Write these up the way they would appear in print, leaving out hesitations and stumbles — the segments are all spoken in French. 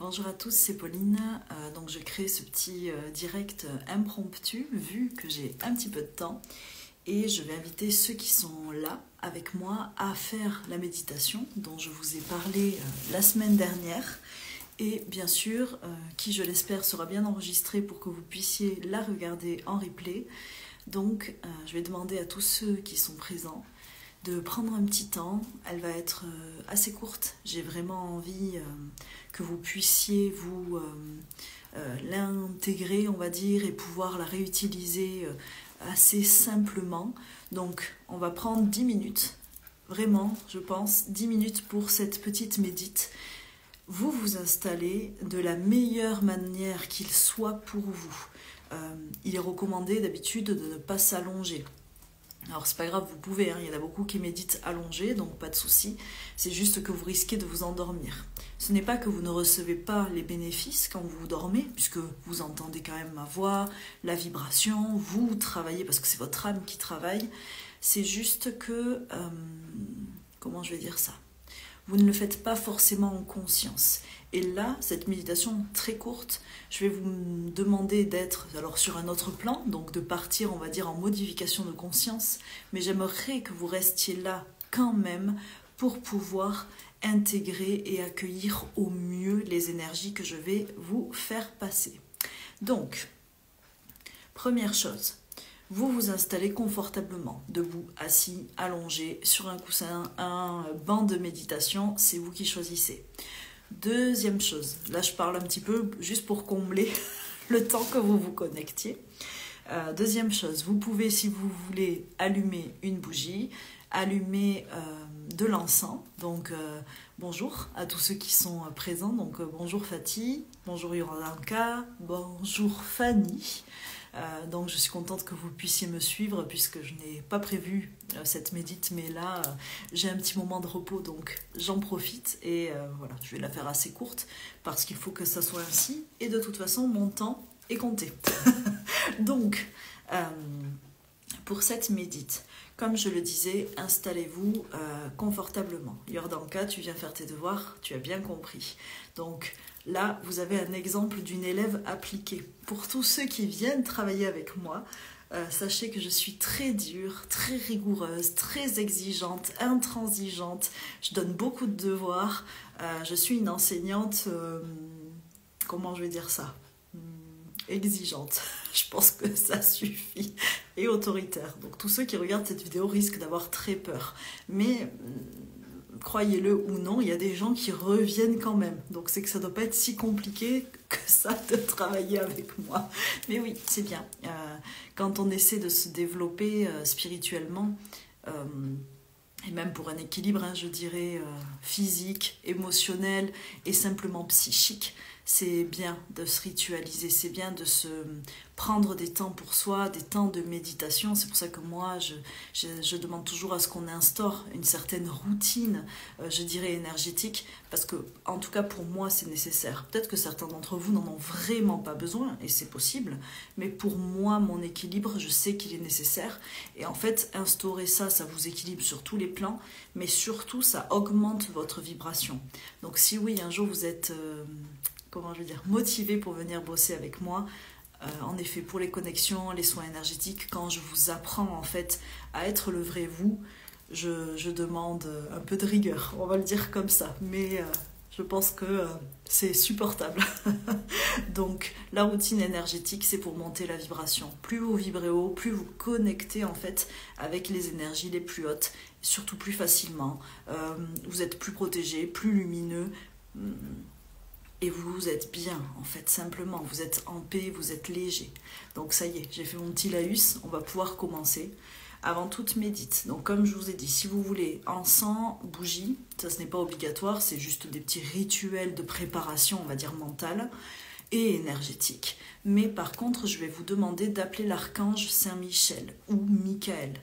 Bonjour à tous, c'est Pauline. Donc je crée ce petit direct impromptu vu que j'ai un petit peu de temps et je vais inviter ceux qui sont là avec moi à faire la méditation dont je vous ai parlé la semaine dernière et bien sûr qui je l'espère sera bien enregistrée pour que vous puissiez la regarder en replay. Donc je vais demander à tous ceux qui sont présents de prendre un petit temps. Elle va être assez courte. J'ai vraiment envie que vous puissiez vous l'intégrer, on va dire, et pouvoir la réutiliser assez simplement. Donc, on va prendre 10 minutes, vraiment, je pense, 10 minutes pour cette petite médite. Vous vous installez de la meilleure manière qu'il soit pour vous. Il est recommandé d'habitude de ne pas s'allonger. Alors c'est pas grave, vous pouvez, il y en a beaucoup qui méditent allongés, donc pas de souci. C'est juste que vous risquez de vous endormir. Ce n'est pas que vous ne recevez pas les bénéfices quand vous dormez, puisque vous entendez quand même ma voix, la vibration, vous travaillez, parce que c'est votre âme qui travaille. C'est juste que, comment je vais dire ça ? Vous ne le faites pas forcément en conscience. Et là, cette méditation très courte, je vais vous demander d'être alors sur un autre plan, donc de partir, on va dire, en modification de conscience, mais j'aimerais que vous restiez là quand même pour pouvoir intégrer et accueillir au mieux les énergies que je vais vous faire passer. Donc, première chose, vous vous installez confortablement, debout, assis, allongé, sur un coussin, un banc de méditation, c'est vous qui choisissez. Deuxième chose, là je parle un petit peu juste pour combler le temps que vous vous connectiez. Deuxième chose, vous pouvez, si vous voulez, allumer une bougie, allumer de l'encens. Donc bonjour à tous ceux qui sont présents. Donc bonjour Fatih, bonjour Yoranka, bonjour Fanny. Donc je suis contente que vous puissiez me suivre puisque je n'ai pas prévu cette médite, mais là j'ai un petit moment de repos, donc j'en profite et voilà, je vais la faire assez courte parce qu'il faut que ça soit ainsi et de toute façon mon temps est compté. Donc pour cette médite, comme je le disais, installez-vous confortablement. Yordanka, tu viens faire tes devoirs, tu as bien compris. Donc là, vous avez un exemple d'une élève appliquée. Pour tous ceux qui viennent travailler avec moi, sachez que je suis très dure, très rigoureuse, très exigeante, intransigeante. Je donne beaucoup de devoirs. Je suis une enseignante, comment je vais dire ça ? Exigeante, je pense que ça suffit, et autoritaire. Donc tous ceux qui regardent cette vidéo risquent d'avoir très peur. Mais croyez-le ou non, il y a des gens qui reviennent quand même. Donc c'est que ça ne doit pas être si compliqué que ça de travailler avec moi. Mais oui, c'est bien. Quand on essaie de se développer spirituellement, et même pour un équilibre, je dirais, physique, émotionnel et simplement psychique, c'est bien de se ritualiser, c'est bien de se prendre des temps pour soi, des temps de méditation. C'est pour ça que moi, je demande toujours à ce qu'on instaure une certaine routine, je dirais énergétique, parce que, en tout cas pour moi, c'est nécessaire. Peut-être que certains d'entre vous n'en ont vraiment pas besoin, et c'est possible, mais pour moi, mon équilibre, je sais qu'il est nécessaire. Et en fait, instaurer ça, ça vous équilibre sur tous les plans, mais surtout, ça augmente votre vibration. Donc si oui, un jour vous êtes... comment je veux dire, motivé pour venir bosser avec moi. En effet, pour les connexions, les soins énergétiques, quand je vous apprends en fait à être le vrai vous, je demande un peu de rigueur, on va le dire comme ça. Mais je pense que c'est supportable. Donc, la routine énergétique, c'est pour monter la vibration. Plus vous vibrez haut, plus vous connectez en fait avec les énergies les plus hautes, surtout plus facilement. Vous êtes plus protégé, plus lumineux. Et vous êtes bien, en fait, simplement. Vous êtes en paix, vous êtes léger. Donc ça y est, j'ai fait mon petit laïus, on va pouvoir commencer. Avant toute médite. Donc comme je vous ai dit, si vous voulez encens, bougie, ça ce n'est pas obligatoire, c'est juste des petits rituels de préparation, on va dire mentale et énergétique. Mais par contre, je vais vous demander d'appeler l'archange Saint-Michel ou Michael.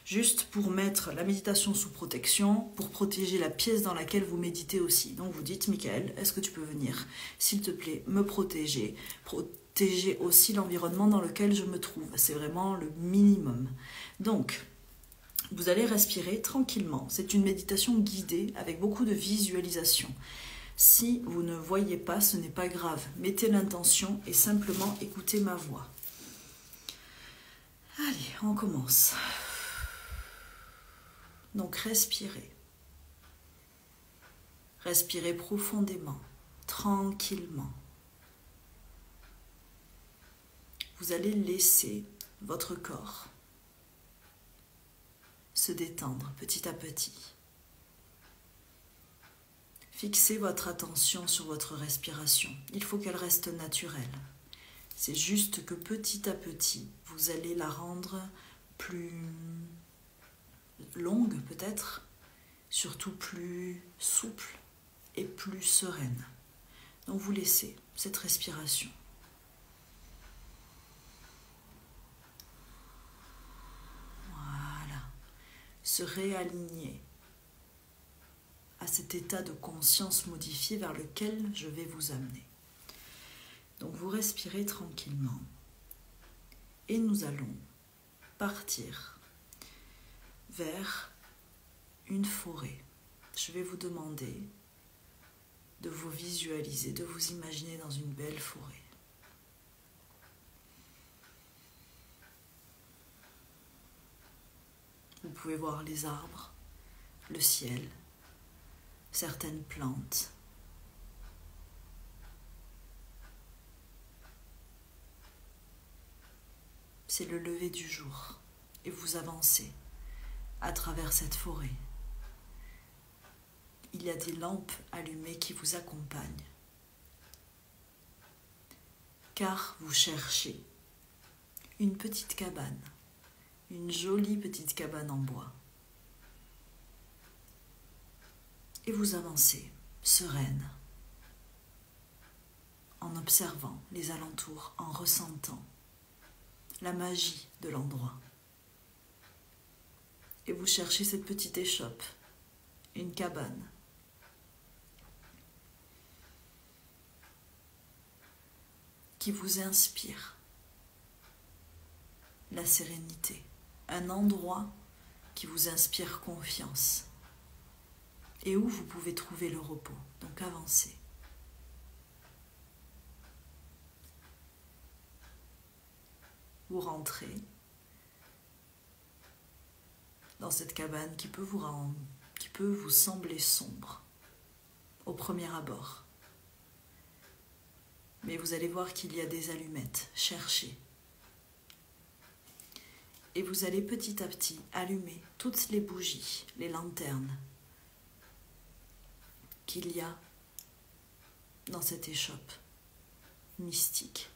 Juste pour mettre la méditation sous protection, pour protéger la pièce dans laquelle vous méditez aussi. Donc vous dites, Michael, est-ce que tu peux venir, s'il te plaît, me protéger, protéger aussi l'environnement dans lequel je me trouve. C'est vraiment le minimum. Donc, vous allez respirer tranquillement. C'est une méditation guidée avec beaucoup de visualisation. Si vous ne voyez pas, ce n'est pas grave. Mettez l'intention et simplement écoutez ma voix. Allez, on commence. Donc respirez. Respirez profondément, tranquillement. Vous allez laisser votre corps se détendre petit à petit. Fixez votre attention sur votre respiration. Il faut qu'elle reste naturelle. C'est juste que petit à petit, vous allez la rendre plus longue peut-être, surtout plus souple et plus sereine. Donc vous laissez cette respiration. Voilà. Se réaligner à cet état de conscience modifié vers lequel je vais vous amener. Donc vous respirez tranquillement et nous allons partir vers une forêt. Je vais vous demander de vous visualiser, de vous imaginer dans une belle forêt. Vous pouvez voir les arbres, le ciel, certaines plantes. C'est le lever du jour et vous avancez à travers cette forêt. Il y a des lampes allumées qui vous accompagnent, car vous cherchez une petite cabane, une jolie petite cabane en bois. Et vous avancez, sereine, en observant les alentours, en ressentant la magie de l'endroit. Et vous cherchez cette petite échoppe, une cabane. Qui vous inspire la sérénité, un endroit qui vous inspire confiance et où vous pouvez trouver le repos. Donc avancez. Vous rentrez dans cette cabane qui peut vous sembler sombre au premier abord. Mais vous allez voir qu'il y a des allumettes. Cherchez. Et vous allez petit à petit allumer toutes les bougies, les lanternes qu'il y a dans cette échoppe mystique.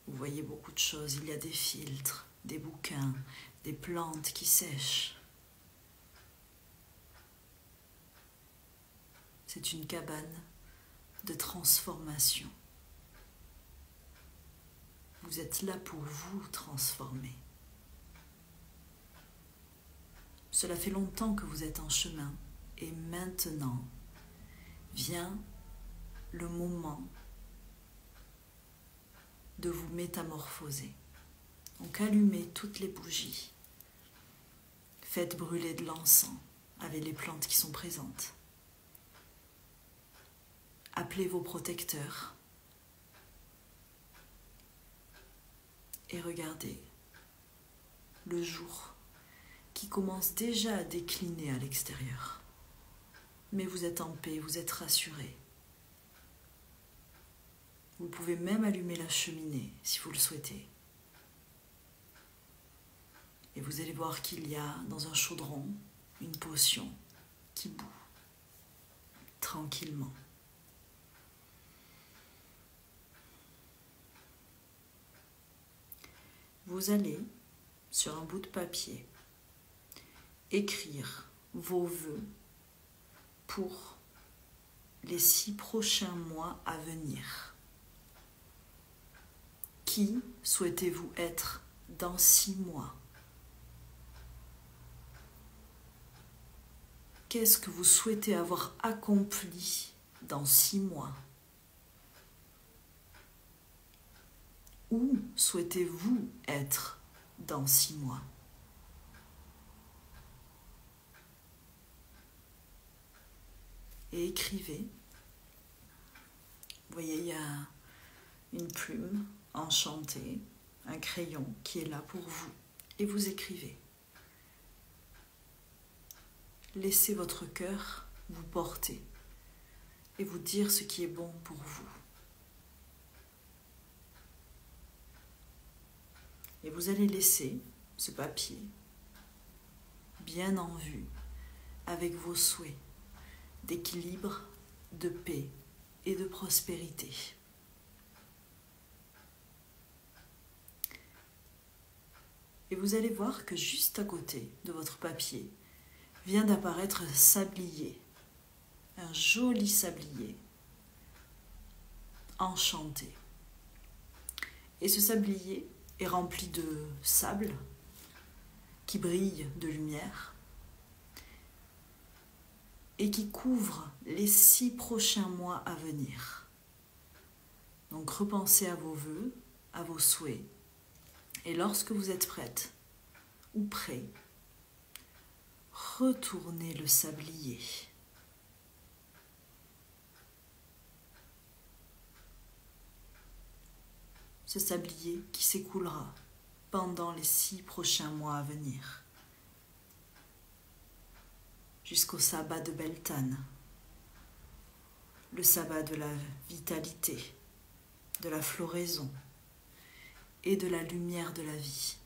Vous voyez beaucoup de choses. Il y a des filtres, des bouquins, des plantes qui sèchent. C'est une cabane de transformation. Vous êtes là pour vous transformer. Cela fait longtemps que vous êtes en chemin et maintenant vient le moment de vous métamorphoser. Donc allumez toutes les bougies, faites brûler de l'encens avec les plantes qui sont présentes. Appelez vos protecteurs et regardez le jour qui commence déjà à décliner à l'extérieur. Mais vous êtes en paix, vous êtes rassurés. Vous pouvez même allumer la cheminée si vous le souhaitez. Et vous allez voir qu'il y a dans un chaudron une potion qui bout tranquillement. Vous allez, sur un bout de papier, écrire vos vœux pour les 6 prochains mois à venir. Qui souhaitez-vous être dans 6 mois? Qu'est-ce que vous souhaitez avoir accompli dans 6 mois? Où souhaitez-vous être dans 6 mois? Et écrivez voyez, il y a une plume enchantée, un crayon qui est là pour vous. Et vous écrivez. Laissez votre cœur vous porter et vous dire ce qui est bon pour vous. Et vous allez laisser ce papier bien en vue avec vos souhaits d'équilibre, de paix et de prospérité. Et vous allez voir que juste à côté de votre papier vient d'apparaître un sablier, un joli sablier enchanté. Et ce sablier est rempli de sable qui brille de lumière et qui couvre les 6 prochains mois à venir. Donc repensez à vos vœux, à vos souhaits, et lorsque vous êtes prête ou prêt, retournez le sablier. Ce sablier qui s'écoulera pendant les 6 prochains mois à venir, jusqu'au sabbat de Beltane, le sabbat de la vitalité, de la floraison et de la lumière de la vie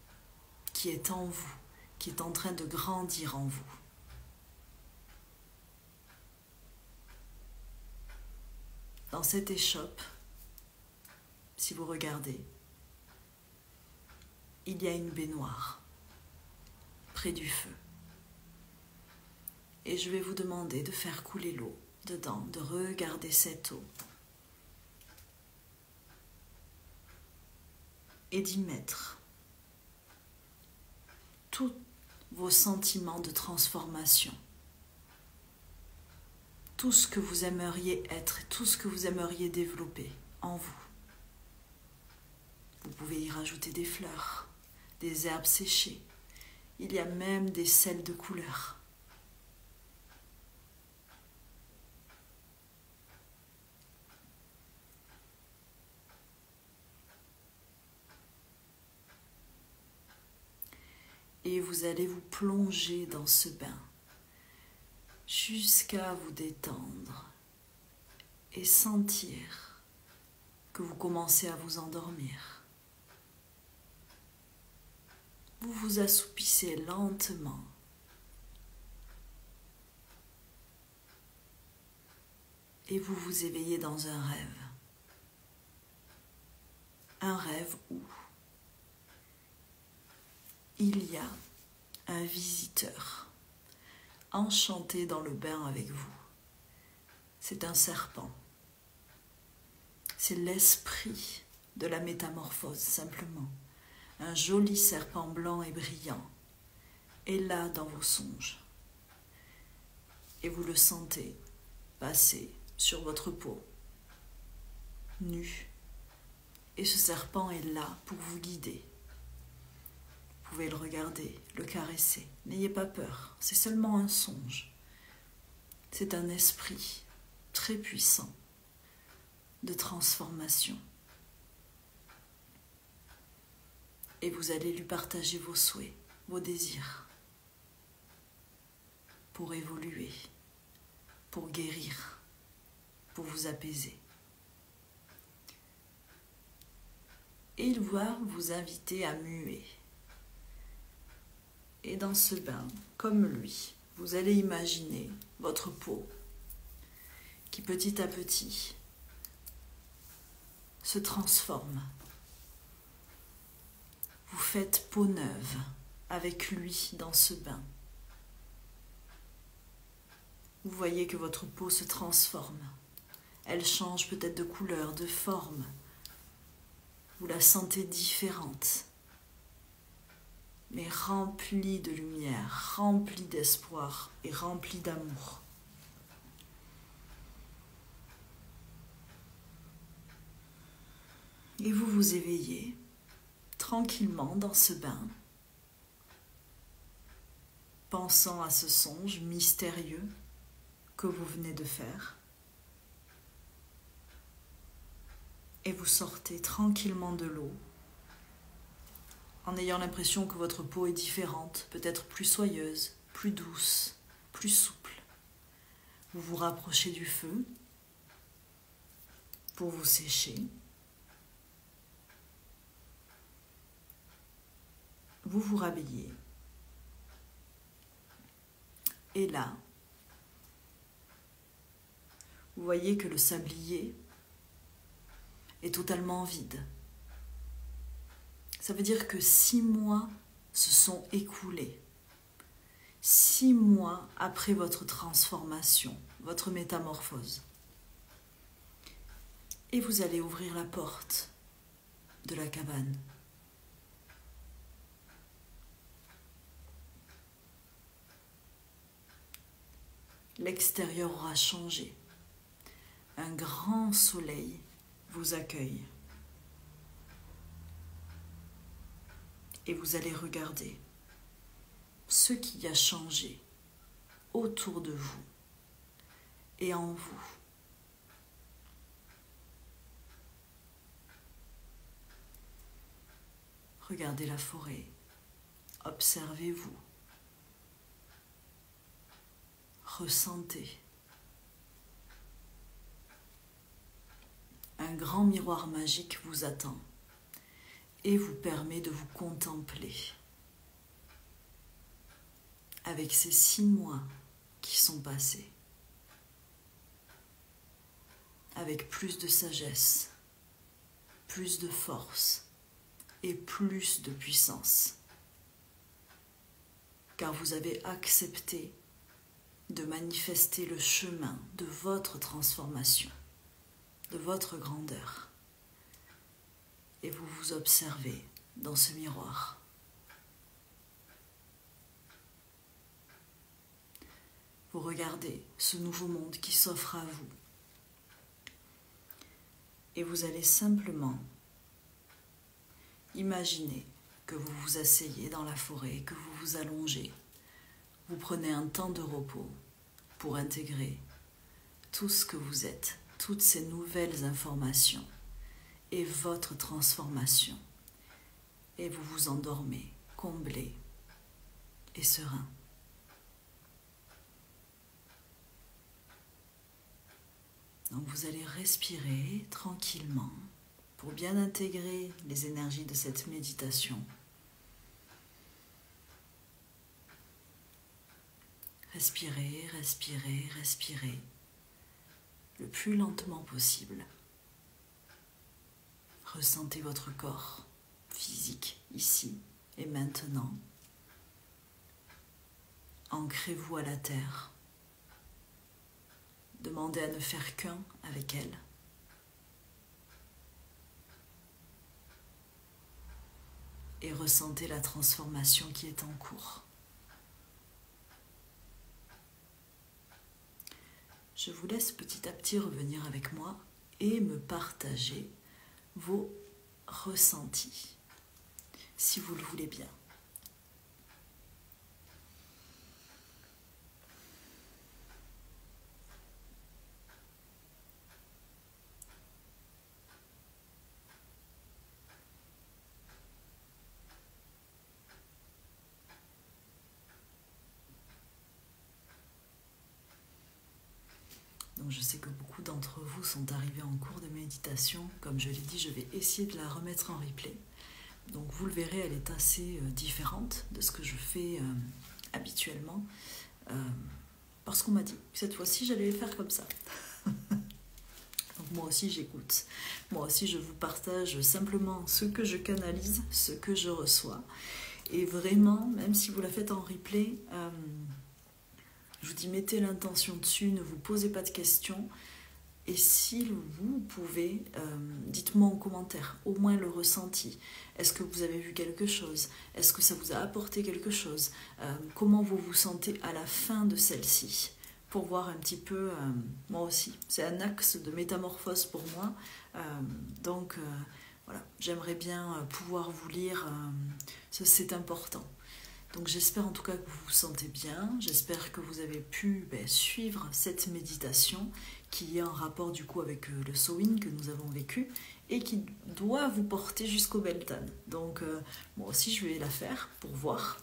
qui est en vous, qui est en train de grandir en vous. Dans cette échoppe, si vous regardez, il y a une baignoire près du feu. Et je vais vous demander de faire couler l'eau dedans, de regarder cette eau et d'y mettre tous vos sentiments de transformation, tout ce que vous aimeriez être, tout ce que vous aimeriez développer en vous. Vous pouvez y rajouter des fleurs, des herbes séchées. Il y a même des sels de couleur. Et vous allez vous plonger dans ce bain jusqu'à vous détendre et sentir que vous commencez à vous endormir. Vous vous assoupissez lentement. Et vous vous éveillez dans un rêve. Un rêve où il y a un visiteur enchanté dans le bain avec vous. C'est un serpent. C'est l'esprit de la métamorphose, simplement. Un joli serpent blanc et brillant est là dans vos songes. Et vous le sentez passer sur votre peau, nu. Et ce serpent est là pour vous guider. Vous pouvez le regarder, le caresser. N'ayez pas peur, c'est seulement un songe. C'est un esprit très puissant de transformation. Et vous allez lui partager vos souhaits, vos désirs, pour évoluer, pour guérir, pour vous apaiser. Et il va vous inviter à muer. Et dans ce bain, comme lui, vous allez imaginer votre peau qui petit à petit se transforme. Vous faites peau neuve avec lui dans ce bain. Vous voyez que votre peau se transforme. Elle change peut-être de couleur, de forme. Vous la sentez différente, mais remplie de lumière, remplie d'espoir et remplie d'amour. Et vous vous éveillez tranquillement dans ce bain, pensant à ce songe mystérieux que vous venez de faire. Et vous sortez tranquillement de l'eau en ayant l'impression que votre peau est différente, peut-être plus soyeuse, plus douce, plus souple. Vous vous rapprochez du feu pour vous sécher. Vous vous rhabillez. Et là, vous voyez que le sablier est totalement vide. Ça veut dire que 6 mois se sont écoulés. 6 mois après votre transformation, votre métamorphose. Et vous allez ouvrir la porte de la cabane. L'extérieur aura changé. Un grand soleil vous accueille. Et vous allez regarder ce qui a changé autour de vous et en vous. Regardez la forêt, observez-vous, ressentez. Un grand miroir magique vous attend et vous permet de vous contempler avec ces 6 mois qui sont passés, avec plus de sagesse, plus de force et plus de puissance, car vous avez accepté de manifester le chemin de votre transformation, de votre grandeur. Et vous vous observez dans ce miroir. Vous regardez ce nouveau monde qui s'offre à vous. Et vous allez simplement imaginer que vous vous asseyez dans la forêt, que vous vous allongez. Vous prenez un temps de repos pour intégrer tout ce que vous êtes, toutes ces nouvelles informations et votre transformation. Et vous vous endormez, comblé et serein. Donc vous allez respirer tranquillement pour bien intégrer les énergies de cette méditation. Respirez, respirez, respirez le plus lentement possible. Ressentez votre corps physique ici et maintenant. Ancrez-vous à la terre. Demandez à ne faire qu'un avec elle. Et ressentez la transformation qui est en cours. Je vous laisse petit à petit revenir avec moi et me partager vos ressentis, si vous le voulez bien. Donc je sais que beaucoup d'entre vous sont arrivés en cours de méditation. Comme je l'ai dit, je vais essayer de la remettre en replay. Donc vous le verrez, elle est assez différente de ce que je fais habituellement. Parce qu'on m'a dit que cette fois-ci, j'allais le faire comme ça. Donc moi aussi, j'écoute. Moi aussi, je vous partage simplement ce que je canalise, ce que je reçois. Et vraiment, même si vous la faites en replay, je vous dis, mettez l'intention dessus, ne vous posez pas de questions. Et si vous pouvez, dites-moi en commentaire, au moins le ressenti. Est-ce que vous avez vu quelque chose? Est-ce que ça vous a apporté quelque chose? Comment vous vous sentez à la fin de celle-ci? Pour voir un petit peu, moi aussi. C'est un axe de métamorphose pour moi. Donc, voilà, j'aimerais bien pouvoir vous lire. C'est important. Donc j'espère en tout cas que vous vous sentez bien, j'espère que vous avez pu suivre cette méditation qui est en rapport du coup avec le Samhain que nous avons vécu et qui doit vous porter jusqu'au Beltane. Donc moi aussi je vais la faire pour voir.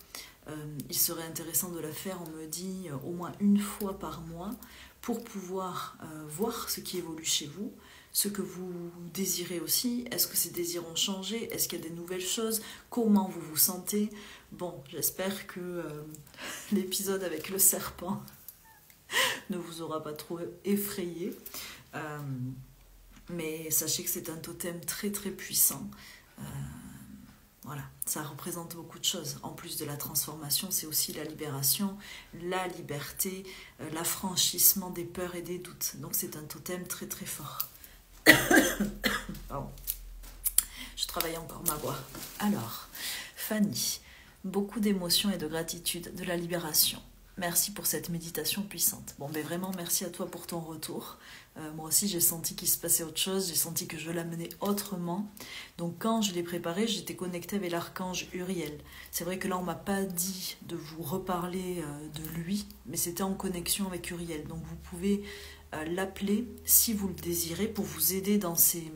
Il serait intéressant de la faire, on me dit, au moins une fois par mois pour pouvoir voir ce qui évolue chez vous, ce que vous désirez aussi. Est-ce que ces désirs ont changé? Est-ce qu'il y a des nouvelles choses? Comment vous vous sentez? Bon, j'espère que l'épisode avec le serpent ne vous aura pas trop effrayé. Mais sachez que c'est un totem très très puissant. Voilà, ça représente beaucoup de choses. En plus de la transformation, c'est aussi la libération, la liberté, l'affranchissement des peurs et des doutes. Donc c'est un totem très très fort. Pardon. Je travaille encore ma voix. Alors, Fanny, beaucoup d'émotions et de gratitude, de la libération. Merci pour cette méditation puissante. Bon, ben vraiment, merci à toi pour ton retour. Moi aussi, j'ai senti qu'il se passait autre chose. J'ai senti que je l'amenais autrement. Donc, quand je l'ai préparé, j'étais connectée avec l'archange Uriel. C'est vrai que là, on m'a pas dit de vous reparler de lui, mais c'était en connexion avec Uriel. Donc, vous pouvez l'appeler si vous le désirez pour vous aider dans ces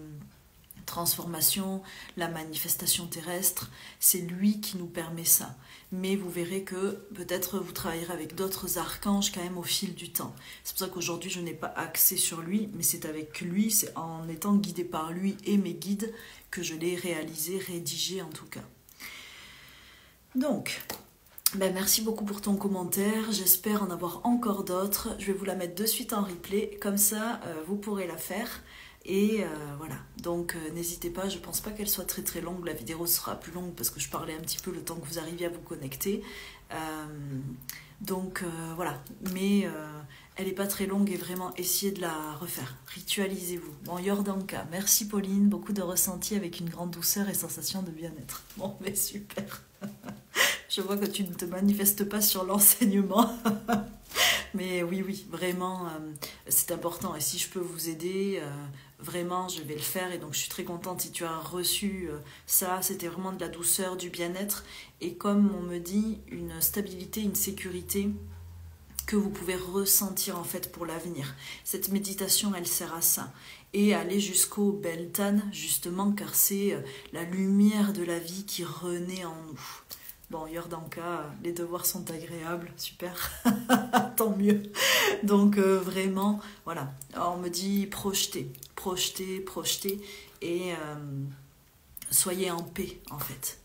transformations, la manifestation terrestre. C'est lui qui nous permet ça. Mais vous verrez que peut-être vous travaillerez avec d'autres archanges quand même au fil du temps. C'est pour ça qu'aujourd'hui je n'ai pas axé sur lui, mais c'est avec lui, c'est en étant guidé par lui et mes guides que je l'ai réalisé, rédigé en tout cas. Donc, merci beaucoup pour ton commentaire, j'espère en avoir encore d'autres. Je vais vous la mettre de suite en replay, comme ça vous pourrez la faire. Et voilà, donc n'hésitez pas, je pense pas qu'elle soit très très longue, la vidéo sera plus longue parce que je parlais un petit peu le temps que vous arriviez à vous connecter. Voilà, mais elle n'est pas très longue et vraiment essayez de la refaire, ritualisez-vous. Bon, Yordanka, merci Pauline, beaucoup de ressenti avec une grande douceur et sensation de bien-être. Bon, mais super. Je vois que tu ne te manifestes pas sur l'enseignement. Mais oui, vraiment, c'est important. Et si je peux vous aider, vraiment, je vais le faire. Et donc, je suis très contente si tu as reçu ça. C'était vraiment de la douceur, du bien-être. Et comme on me dit, une stabilité, une sécurité que vous pouvez ressentir en fait pour l'avenir. Cette méditation, elle sert à ça. Et aller jusqu'au Beltane, justement, car c'est la lumière de la vie qui renaît en nous. Bon, Yordanka, les devoirs sont agréables, super, tant mieux. Donc vraiment, voilà, on me dit projetez, et soyez en paix en fait.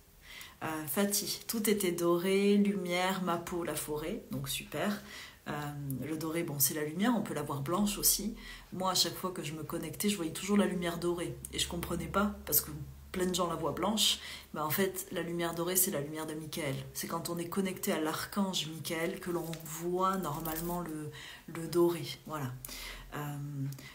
Fatih, tout était doré, lumière, ma peau, la forêt, donc super. Le doré, bon, c'est la lumière, on peut la voir blanche aussi. Moi, à chaque fois que je me connectais, je voyais toujours la lumière dorée. Et je comprenais pas, parce que plein de gens la voient blanche, mais en fait, la lumière dorée, c'est la lumière de Michael. C'est quand on est connecté à l'archange Michael que l'on voit normalement le doré. Voilà.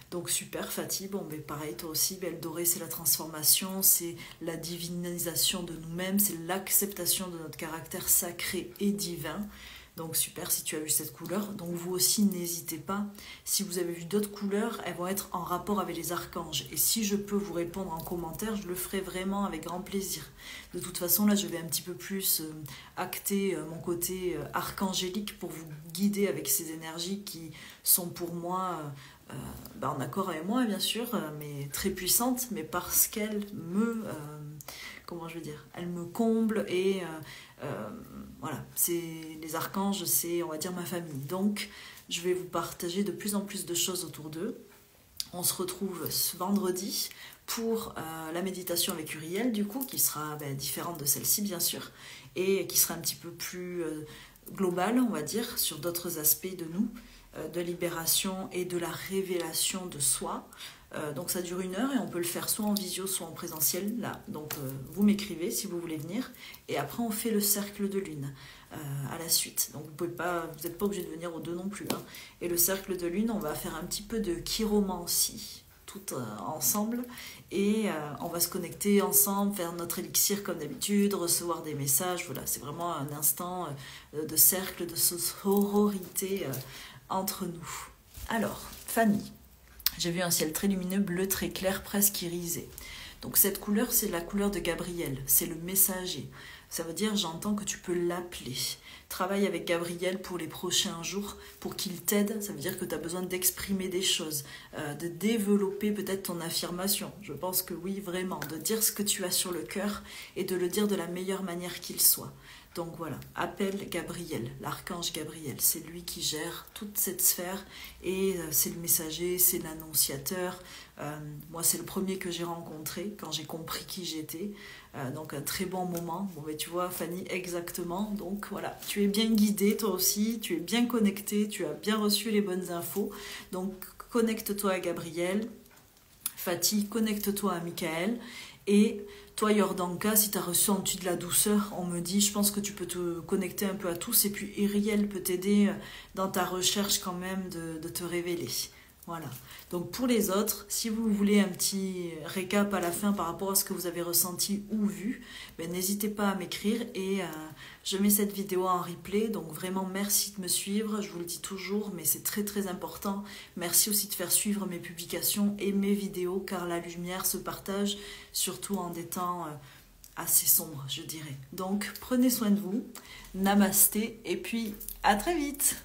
Donc super Fatih, bon mais pareil toi aussi, le doré c'est la transformation, c'est la divinisation de nous-mêmes, c'est l'acceptation de notre caractère sacré et divin. Donc super si tu as vu cette couleur. Donc vous aussi n'hésitez pas. Si vous avez vu d'autres couleurs, elles vont être en rapport avec les archanges. Et si je peux vous répondre en commentaire, je le ferai vraiment avec grand plaisir. De toute façon là je vais un petit peu plus acter mon côté archangélique pour vous guider avec ces énergies qui sont pour moi en accord avec moi bien sûr, mais très puissantes, mais parce qu'elles me... comment je veux dire, elles me comblent et... voilà, les archanges, c'est, on va dire, ma famille. Donc, je vais vous partager de plus en plus de choses autour d'eux. On se retrouve ce vendredi pour la méditation avec Uriel, du coup, qui sera différente de celle-ci, bien sûr, et qui sera un petit peu plus globale, on va dire, sur d'autres aspects de nous, de libération et de la révélation de soi. Donc ça dure 1 heure et on peut le faire soit en visio, soit en présentiel. Là, donc vous m'écrivez si vous voulez venir. Et après on fait le cercle de lune à la suite. Donc vous n'êtes pas obligé de venir aux 2 non plus. Hein. Et le cercle de lune, on va faire un petit peu de chiromancie tout ensemble. Et on va se connecter ensemble, faire notre élixir comme d'habitude, recevoir des messages. Voilà, c'est vraiment un instant de cercle, de sororité entre nous. Alors, Fanny. J'ai vu un ciel très lumineux, bleu, très clair, presque irisé. Donc cette couleur, c'est la couleur de Gabriel, c'est le messager. Ça veut dire, j'entends que tu peux l'appeler. Travaille avec Gabriel pour les prochains jours, pour qu'il t'aide. Ça veut dire que tu as besoin d'exprimer des choses, de développer peut-être ton affirmation. Je pense que oui, vraiment, de dire ce que tu as sur le cœur et de le dire de la meilleure manière qu'il soit. Donc voilà, appelle Gabriel, l'archange Gabriel. C'est lui qui gère toute cette sphère et c'est le messager, c'est l'annonciateur. Moi, c'est le premier que j'ai rencontré quand j'ai compris qui j'étais. Donc un très bon moment. Bon, mais tu vois, Fanny, exactement. Donc voilà, tu es bien guidée toi aussi, tu es bien connectée, tu as bien reçu les bonnes infos. Donc connecte-toi à Gabriel. Fatih, connecte-toi à Michael. Et toi, Yordanka, si tu as ressenti de la douceur, on me dit, je pense que tu peux te connecter un peu à tous. Et puis Iriel peut t'aider dans ta recherche quand même de te révéler. Voilà. Donc pour les autres, si vous voulez un petit récap à la fin par rapport à ce que vous avez ressenti ou vu, ben, n'hésitez pas à m'écrire et je mets cette vidéo en replay. Donc vraiment merci de me suivre, je vous le dis toujours, mais c'est très très important. Merci aussi de faire suivre mes publications et mes vidéos car la lumière se partage surtout en des temps assez sombres, je dirais. Donc prenez soin de vous, namasté et puis à très vite.